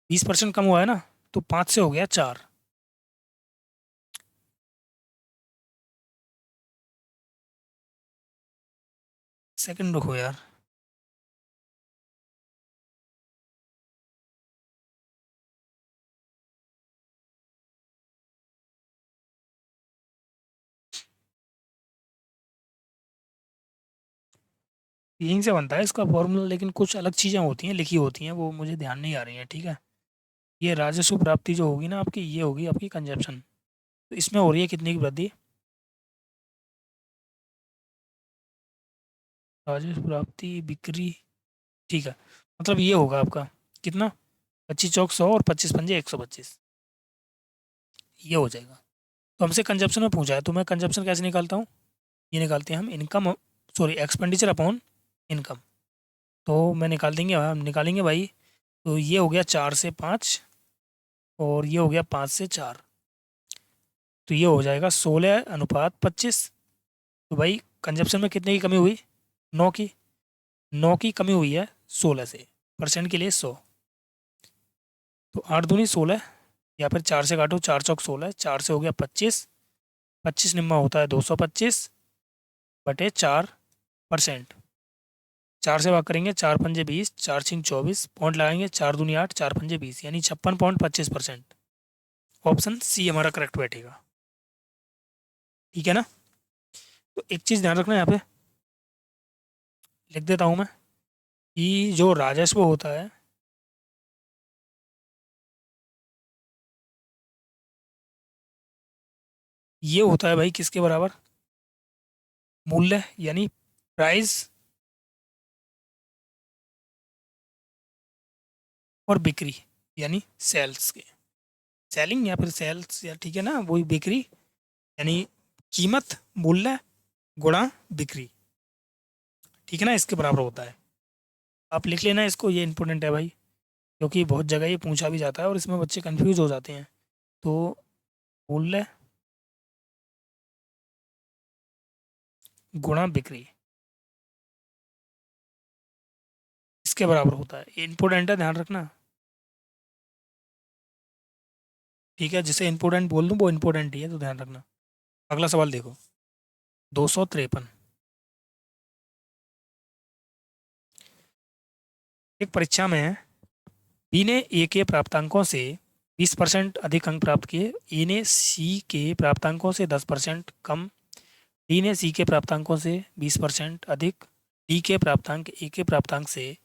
20% कम हुआ है ना, तो 5 से हो गया 4। सेकंड रुको यार। यहीं से बनता है इसका फॉर्मूला, लेकिन कुछ अलग चीज़ें होती हैं, लिखी होती हैं, वो मुझे ध्यान नहीं आ रही हैं, ठीक है। ये राजस्व प्राप्ति जो होगी ना आपकी, ये होगी आपकी कंजप्शन। तो इसमें हो रही है कितने की वृद्धि? राजस्व प्राप्ति, बिक्री, ठीक है। मतलब ये होगा आपका कितना? 25 चौक 100 और 25 पंजे 125, ये हो जाएगा। तो हमसे कंजप्शन में पूछा है, तो मैं कंजप्शन कैसे निकालता हूँ? ये निकालते हैं हम income, sorry expenditure upon income. तो मैं हम निकालेंगे भाई। तो ये हो गया 4 से 5, और ये हो गया 5 से 4। तो ये हो जाएगा 16:25। तो भाई कंजप्शन में कितने की कमी हुई? 9 की। 9 की कमी हुई है 16 से, परसेंट के लिए 100। तो 8 दूनी 16, या फिर 4 से काटो, 4 चौक 16, 4 से हो गया 25। 25 निम्मा होता है 225/4%। 4 से भाग करेंगे, 4 पंजे 20, 4 6 24, पॉइंट लगाएंगे, 4 दूनी 8, 4 पंजे 20, यानी 56.25%। ऑप्शन सी हमारा करेक्ट बैठेगा, ठीक है ना। तो एक चीज़ ध्यान रखना यहाँ पे, लिख देता हूँ मैं, कि जो राजस्व होता है, ये होता है भाई किसके बराबर? मूल्य यानी प्राइस और बिक्री यानी सेल्स के, सेलिंग या फिर सेल्स, या ठीक है ना, वही बिक्री, यानी कीमत, मूल्य गुणा बिक्री, ठीक है ना, इसके बराबर होता है। आप लिख लेना इसको, ये इंपॉर्टेंट है भाई, क्योंकि बहुत जगह ये पूछा भी जाता है और इसमें बच्चे कंफ्यूज हो जाते हैं। तो मूल्य गुणा बिक्री, इसके बराबर होता है। ये इंपॉर्टेंट है, ध्यान रखना, ठीक है। जिसे इंपॉर्टेंट बोल दूँ वो इंपॉर्टेंट ही है, तो ध्यान रखना। अगला सवाल देखो, 253। एक परीक्षा में बी ने ए के प्राप्तांकों से 20% अधिक अंक प्राप्त किए, ए ने सी के प्राप्तांकों से 10% कम, डी ने सी के प्राप्तांकों से 20% अधिक, डी के प्राप्तांक ए के प्राप्तांक से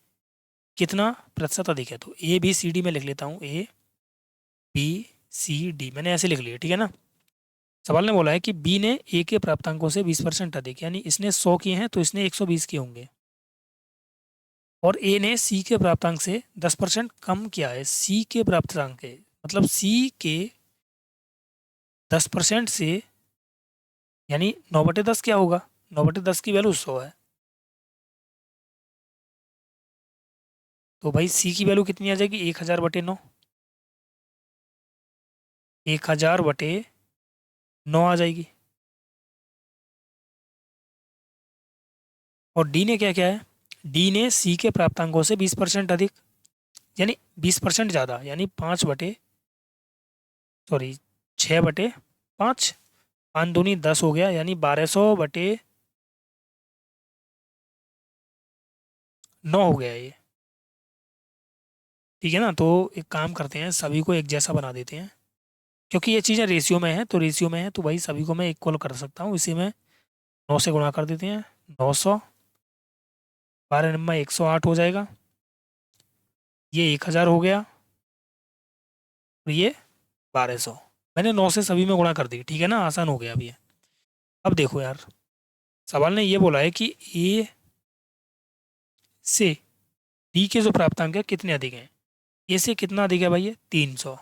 कितना प्रतिशत अधिक है? तो ए बी सी डी में लिख लेता हूँ, ए बी सी डी मैंने ऐसे लिख लिया, ठीक है ना। सवाल ने बोला है कि बी ने ए के प्राप्तांकों से 20% अधिक, यानी इसने 100 किए हैं तो इसने 120 किए होंगे, और ए ने सी के प्राप्तांक से 10% कम किया है। सी के प्राप्तांक के मतलब सी के 10% से, यानी 9/10 क्या होगा? 9/10 की वैल्यू 100 है। तो भाई सी की वैल्यू कितनी आ जाएगी? 1000/9। 1000/9 आ जाएगी। और डी ने क्या क्या है? डी ने सी के प्राप्तांकों से 20% अधिक, यानी 20% ज़्यादा, यानी 6/5। 5 दूनी 10 हो गया, यानी 1200/9 हो गया ये, ठीक है ना। तो एक काम करते हैं, सभी को एक जैसा बना देते हैं, क्योंकि ये चीज़ें रेशियो में है, तो रेशियो में है तो भाई सभी को मैं इक्वल कर सकता हूँ। इसी में 9 से गुणा कर देते हैं, 900, 12 नंबर 108 हो जाएगा, ये 1000 हो गया, और ये 1200। मैंने 9 से सभी में गुणा कर दी, ठीक है ना, आसान हो गया अब ये। अब देखो यार, सवाल ने ये बोला है कि ए से डी के जो प्राप्तांक है कितने अधिक हैं? ए से कितना अधिक है भाई? ये 300।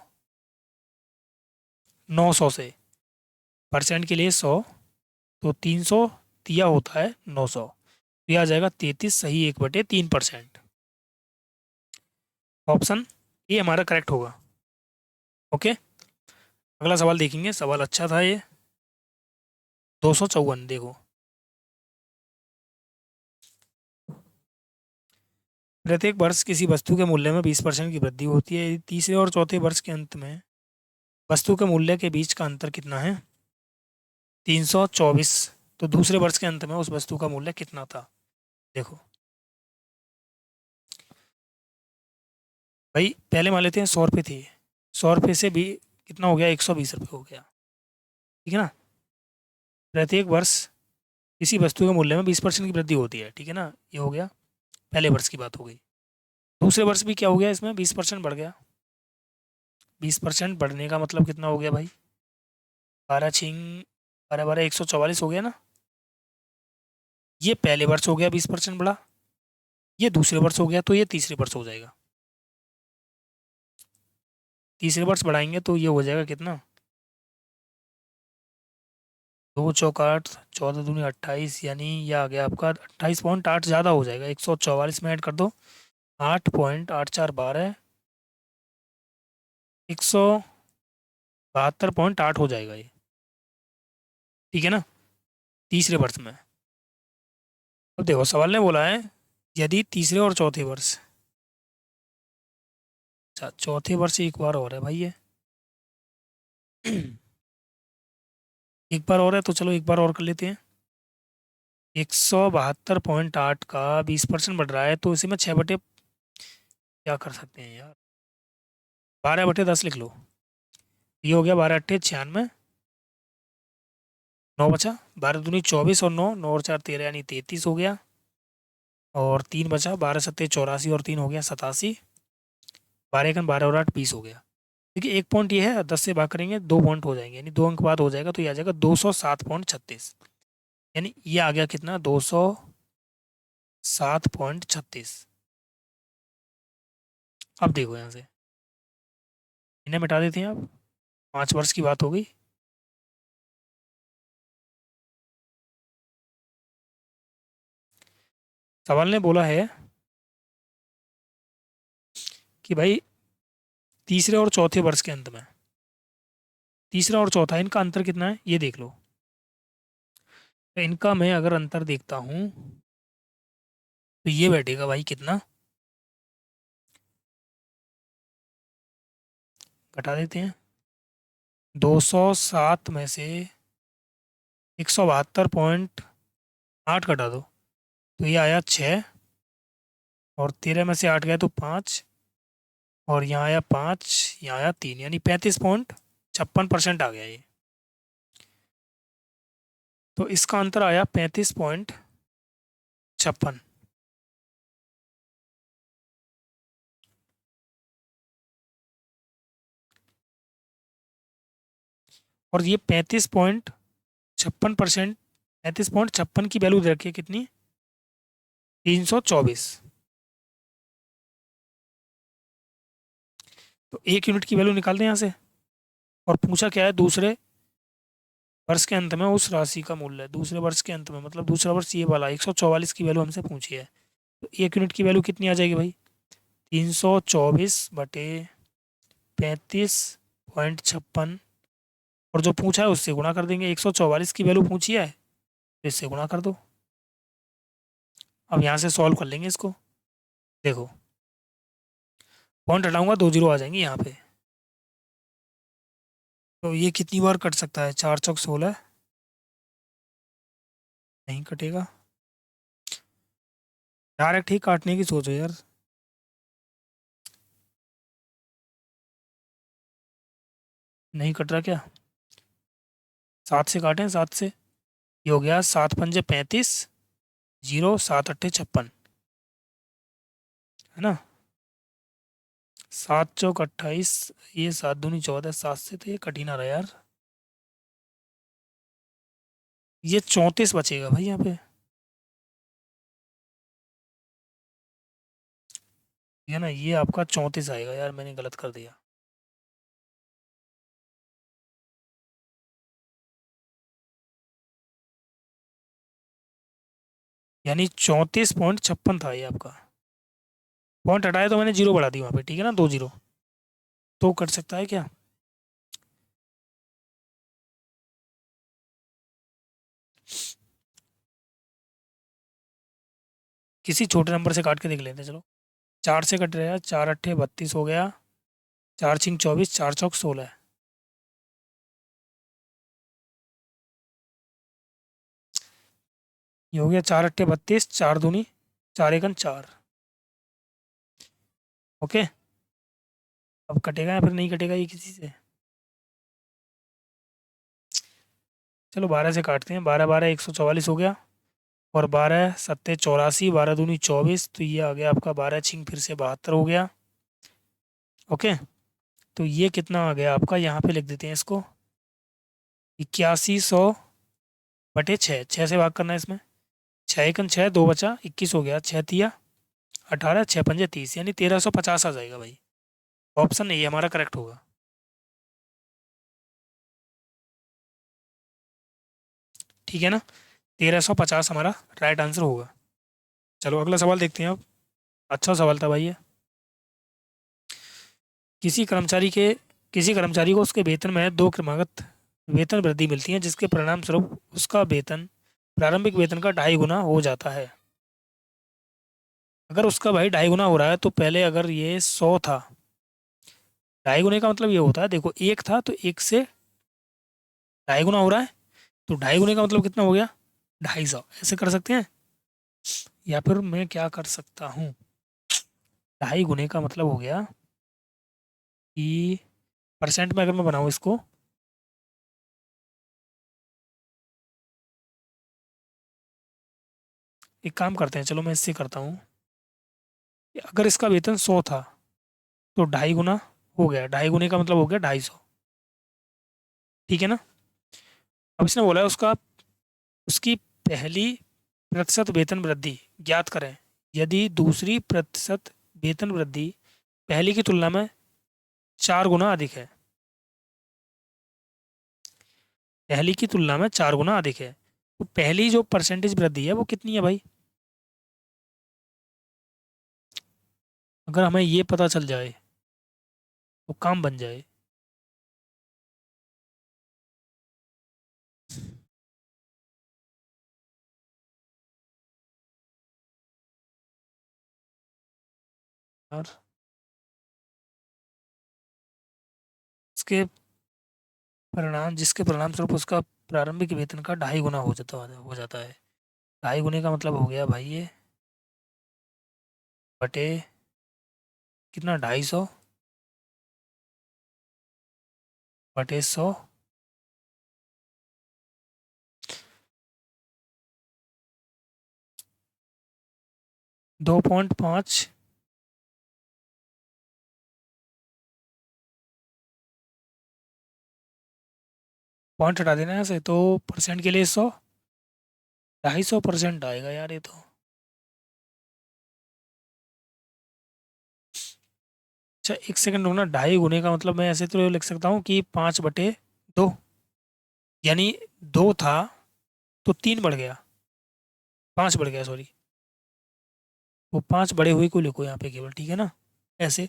900 से, परसेंट के लिए 100, तो 300 दिया होता है 900, तो यह आ जाएगा 33 सही 1/3%। ऑप्शन ए हमारा करेक्ट होगा। ओके, अगला सवाल देखेंगे, सवाल अच्छा था ये। 254 देखो, प्रत्येक वर्ष किसी वस्तु के मूल्य में 20% की वृद्धि होती है। तीसरे और चौथे वर्ष के अंत में वस्तु के मूल्य के बीच का अंतर कितना है? 324। तो दूसरे वर्ष के अंत में उस वस्तु का मूल्य कितना था? देखो भाई, पहले मान लेते हैं 100 रुपये थी। 100 रुपये से भी कितना हो गया? 120 रुपये हो गया। ठीक है ना। प्रत्येक वर्ष किसी वस्तु के मूल्य में 20% की वृद्धि होती है। ठीक है ना, ये हो गया पहले वर्ष की बात हो गई। दूसरे वर्ष भी क्या हो गया? इसमें 20% बढ़ गया। 20% बढ़ने का मतलब कितना हो गया भाई? 12 × 6 = 12 = 144 हो गया ना। ये पहले वर्ष हो गया 20% बढ़ा। ये दूसरे वर्ष हो गया, तो ये तीसरे वर्ष हो जाएगा। तीसरे वर्ष बढ़ाएंगे तो ये हो जाएगा कितना? 2 × 4 = 8, 14 × 2 = 28, यानी ये आ गया आपका 28.8। ज़्यादा हो जाएगा, 144 में ऐड कर दो। 8.84 × 12 172.8 हो जाएगा ये। ठीक है ना, तीसरे वर्ष में। अब देखो सवाल ने बोला है यदि तीसरे और चौथे वर्ष, अच्छा चौथे वर्ष एक बार और है भाई ये। एक बार और है तो चलो एक बार और कर लेते हैं। 172.8 का 20% बढ़ रहा है, तो इसे मैं 6 बटे क्या कर सकते हैं यार, 12/10 लिख लो। ये हो गया 12 × 8 = 96। 9 बचा, 12 दूनी 24 और 9, 9 और 4 13, यानी 33 हो गया। और 3 बचा, 12 × 7 = 84 और 3 हो गया 87। 12 × 12 और 8 20 हो गया। देखिए एक पॉइंट ये है, 10 से भाग करेंगे 2 पॉइंट हो जाएंगे, यानी 2 अंक बाद हो जाएगा, तो ये आ जाएगा 207.36। यानी ये आ गया कितना? 207.36। अब देखो यहाँ से इन्हें मिटा देते हैं। अब 5 वर्ष की बात हो गई। सवाल ने बोला है कि भाई तीसरे और चौथे वर्ष के अंत में, तीसरा और चौथा, इनका अंतर कितना है ये देख लो। तो इनका मैं अगर अंतर देखता हूँ तो ये बैठेगा भाई कितना, घटा देते हैं। 207 में से 172.8 घटा दो, तो ये आया 6। और 13 में से 8 गया तो 5। और यहाँ आया 5, यहाँ आया 3, यानी 35.56% आ गया ये। तो इसका अंतर आया 35.56। और ये 35.56%, 35.56 की वैल्यू दे रखी है कितनी? 324। तो 1 यूनिट की वैल्यू निकाल दें यहाँ से। और पूछा क्या है? दूसरे वर्ष के अंत में उस राशि का मूल्य, दूसरे वर्ष के अंत में मतलब दूसरा वर्ष ये वाला 144 की वैल्यू हमसे पूछी है। तो 1 यूनिट की वैल्यू कितनी आ जाएगी भाई? 324/35.56। और जो पूछा है उससे गुणा कर देंगे। 144 की वैल्यू पूछी है तो इससे गुणा कर दो। अब यहाँ से सॉल्व कर लेंगे इसको। देखो पॉइंट हटाऊंगा 2 जीरो आ जाएंगे यहाँ पे। तो ये कितनी बार कट सकता है? 4 × 16 नहीं कटेगा। डायरेक्ट ही काटने की सोचो यार। नहीं कट रहा क्या? 7 से काटें, 7 से। ये हो गया 7 × 5 = 35, 0 7 × 8 = 56, है ना। 7 × 4 = 28, ये 7 दूनी 14, 7 से तो ये कट ही ना रहा यार। ये 34 बचेगा भाई यहाँ पे। है ना, ये आपका 34 आएगा यार, मैंने गलत कर दिया। यानी 34.56 था ये आपका। पॉइंट हटाया तो मैंने जीरो बढ़ा दी वहाँ पे, ठीक है ना, 2 जीरो। तो कट सकता है क्या? किसी छोटे नंबर से काट के देख लेते हैं, चलो। 4 से कट रहा है, 4 × 8 = 32 हो गया, 4 × 6 = 24, 4 × 4 = 16। ये हो गया 4 × 8 = 32, 4 दूनी 4 × 1 = 4। ओके, अब कटेगा या फिर नहीं कटेगा ये किसी से? चलो 12 से काटते हैं, 12 12 144 हो गया, और 12 7 84, 12 दूनी 24, तो ये आ गया आपका 12 छिंग फिर से 72 हो गया। ओके, तो ये कितना आ गया आपका, यहाँ पे लिख देते हैं इसको, 8100/6, 6 से भाग करना है इसमें, 6 × 1 = 6, 2 बचा, 21 हो गया, 6 × 3 = 18, 6 × 5 = 30, यानी 1350 आ जाएगा भाई। ऑप्शन ए हमारा करेक्ट होगा। ठीक है ना, 1350 हमारा राइट आंसर होगा। चलो अगला सवाल देखते हैं अब। अच्छा सवाल था भाई ये। किसी कर्मचारी के किसी कर्मचारी को उसके वेतन में 2 क्रमागत वेतन वृद्धि मिलती है, जिसके परिणाम स्वरूप उसका वेतन प्रारंभिक वेतन का 2.5 गुना हो जाता है। अगर उसका भाई 2.5 गुना हो रहा है, तो पहले अगर ये 100 था, 2.5 गुने का मतलब ये होता है, देखो 1 था तो 1 से 2.5 गुना हो रहा है, तो 2.5 गुने का मतलब कितना हो गया, 250। ऐसे कर सकते हैं, या फिर मैं क्या कर सकता हूँ, 2.5 गुने का मतलब हो गया कि परसेंट में अगर मैं बनाऊँ इसको, एक काम करते हैं, चलो मैं इससे करता हूँ कि अगर इसका वेतन 100 था, तो 2.5 गुना हो गया, 2.5 गुने का मतलब हो गया 250। ठीक है ना, अब इसने बोला है उसकी पहली प्रतिशत वेतन वृद्धि ज्ञात करें यदि दूसरी प्रतिशत वेतन वृद्धि पहली की तुलना में 4 गुना अधिक है। पहली की तुलना में 4 गुना अधिक है, तो पहली जो परसेंटेज वृद्धि है वो कितनी है भाई? अगर हमें ये पता चल जाए तो काम बन जाए। और इसके जिसके परिणाम स्वरूप उसका प्रारंभिक वेतन का 2.5 गुना हो जाता है। 2.5 गुने का मतलब हो गया भाई ये बटे कितना, 250 बटे 100, 2.5। पॉइंट हटा देना है से, तो परसेंट के लिए 100, 250% आएगा यार ये तो। अच्छा एक सेकंड रुकना, 2.5 गुने का मतलब मैं ऐसे तो लिख सकता हूँ कि 5/2, यानी 2 था तो 3 बढ़ गया, 5 बढ़ गया सॉरी, वो 5 बड़े हुए को लिखो यहाँ पे केवल, ठीक है ना, ऐसे।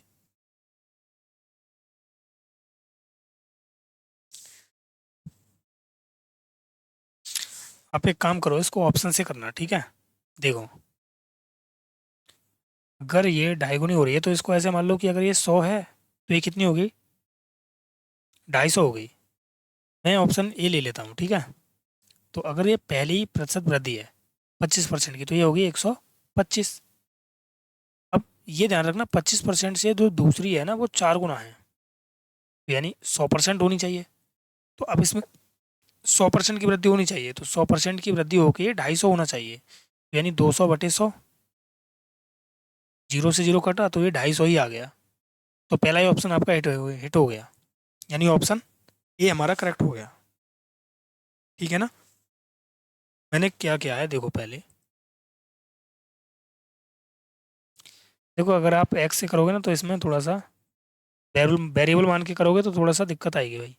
आप एक काम करो, इसको ऑप्शन से करना, ठीक है। देखो, अगर ये 2.5 गुनी हो रही है तो इसको ऐसे मान लो कि अगर ये 100 है तो ये कितनी हो गई, 250 हो गई। मैं ऑप्शन ए ले लेता हूँ, ठीक है। तो अगर ये पहली प्रतिशत वृद्धि है 25% की, तो ये होगी 125। अब ये ध्यान रखना, 25% से जो दूसरी है ना वो 4 गुना है, तो यानी 100% होनी चाहिए। तो अब इसमें 100% की वृद्धि होनी चाहिए, तो 100% की वृद्धि होकर ये 250 होना चाहिए, तो यानी 200/100, 0 से 0 कटा तो ये 250 ही आ गया। तो पहला ही ऑप्शन आपका हिट हो गया, यानी ऑप्शन ए हमारा करेक्ट हो गया। ठीक है ना, मैंने क्या किया है देखो पहले, देखो अगर आप एक्स से करोगे ना तो इसमें थोड़ा सा वेरिएबल मान के करोगे तो थोड़ा सा दिक्कत आएगी भाई।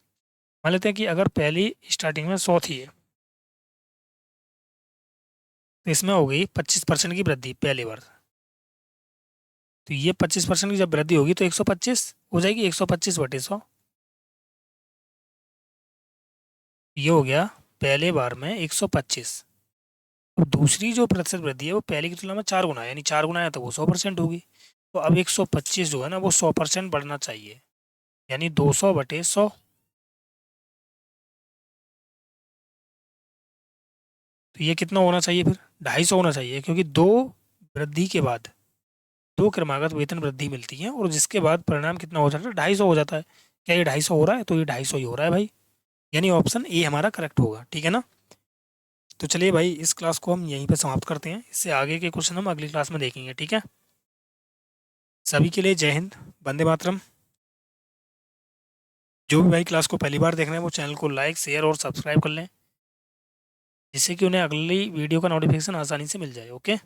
मान लेते हैं कि अगर पहली स्टार्टिंग में 100 थी तो इसमें हो गई 25% की वृद्धि पहली बार, तो ये 25% की जब वृद्धि होगी तो 125 हो जाएगी, 125/100, ये हो गया पहले बार में 125। अब दूसरी जो प्रतिशत वृद्धि है वो पहले की तुलना में 4 गुना है, यानी 4 गुना है तो वो 100% होगी, तो अब 125 जो है ना वो 100% बढ़ना चाहिए, यानी 200/100। तो ये कितना होना चाहिए फिर? 250 होना चाहिए, क्योंकि दो वृद्धि के बाद दो क्रमागत वेतन वृद्धि मिलती है और जिसके बाद परिणाम कितना हो जाता है? 250 हो जाता है। क्या ये 250 हो रहा है? तो ये 250 ही हो रहा है भाई, यानी ऑप्शन ए हमारा करेक्ट होगा। ठीक है ना? तो चलिए भाई, इस क्लास को हम यहीं पे समाप्त करते हैं। इससे आगे के क्वेश्चन हम अगली क्लास में देखेंगे। ठीक है? सभी के लिए जय हिंद, वंदे मातरम। जो भी भाई क्लास को पहली बार देख रहे हैं वो चैनल को लाइक, शेयर और सब्सक्राइब कर लें, जिससे कि उन्हें अगली वीडियो का नोटिफिकेशन आसानी से मिल जाए। ओके।